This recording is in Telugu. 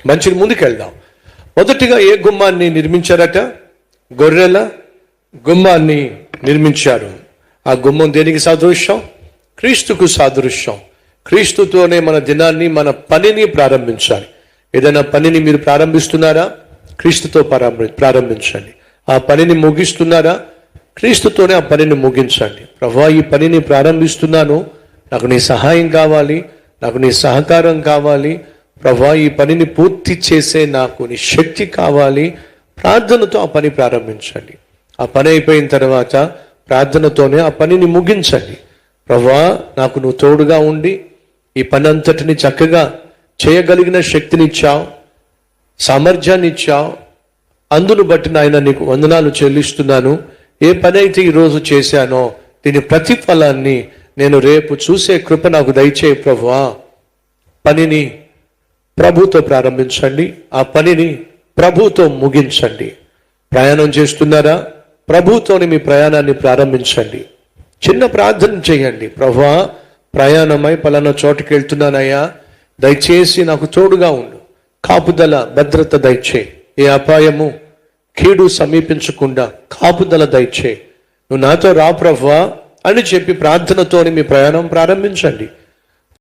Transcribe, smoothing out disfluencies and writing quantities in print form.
మంచిది, ముందుకెళ్దాం. మొదటిగా ఏ గుమ్మాన్ని నిర్మించారట? గొర్రెల గుమ్మాన్ని నిర్మించారు. ఆ గుమ్మం దేనికి సాదృశ్యం? క్రీస్తుకు సాదృశ్యం. క్రీస్తుతోనే మన దినాన్ని, మన పనిని ప్రారంభించాలి. ఏదైనా పనిని మీరు ప్రారంభిస్తున్నారా? క్రీస్తుతో ప్రారంభించండి. ఆ పనిని ముగిస్తున్నారా? క్రీస్తుతోనే ఆ పనిని ముగించండి. ప్రభువా, ఈ పనిని ప్రారంభిస్తున్నాను, నాకు నీ సహాయం కావాలి, నాకు నీ సహకారం కావాలి. ప్రభువా, ఈ పనిని పూర్తి చేసే నాకు నీ శక్తి కావాలి. ప్రార్థనతో ఆ పని ప్రారంభించండి. ఆ పని అయిపోయిన తర్వాత ప్రార్థనతోనే ఆ పనిని ముగించండి. ప్రభువా, నాకు నువ్వు తోడుగా ఉండి ఈ పని అంతటిని చక్కగా చేయగలిగిన శక్తినిచ్చావు, సామర్థ్యాన్ని ఇచ్చావు. అందును బట్టి నాయన నీకు వందనాలు చెల్లిస్తున్నాను. ఏ పని అయితే ఈరోజు చేశానో దీని ప్రతిఫలాన్ని నేను రేపు చూసే కృప నాకు దయచేయి ప్రభువా. పనిని ప్రభుతో ప్రారంభించండి, ఆ పనిని ప్రభుతో ముగించండి. ప్రయాణం చేస్తున్నారా? ప్రభుతోని మీ ప్రయాణాన్ని ప్రారంభించండి. చిన్న ప్రార్థన చేయండి. ప్రభువా, ప్రయాణమై పలానా చోటుకి వెళ్తున్నానయ్యా, దయచేసి నాకు తోడుగా ఉండు, కాపుదల భద్రత దయచేయి, ఏ అపాయము కీడు సమీపించకుండా కాపుదల దయచేయి, నువ్వు నాతో రా ప్రభువా అని చెప్పి ప్రార్థనతోని మీ ప్రయాణం ప్రారంభించండి.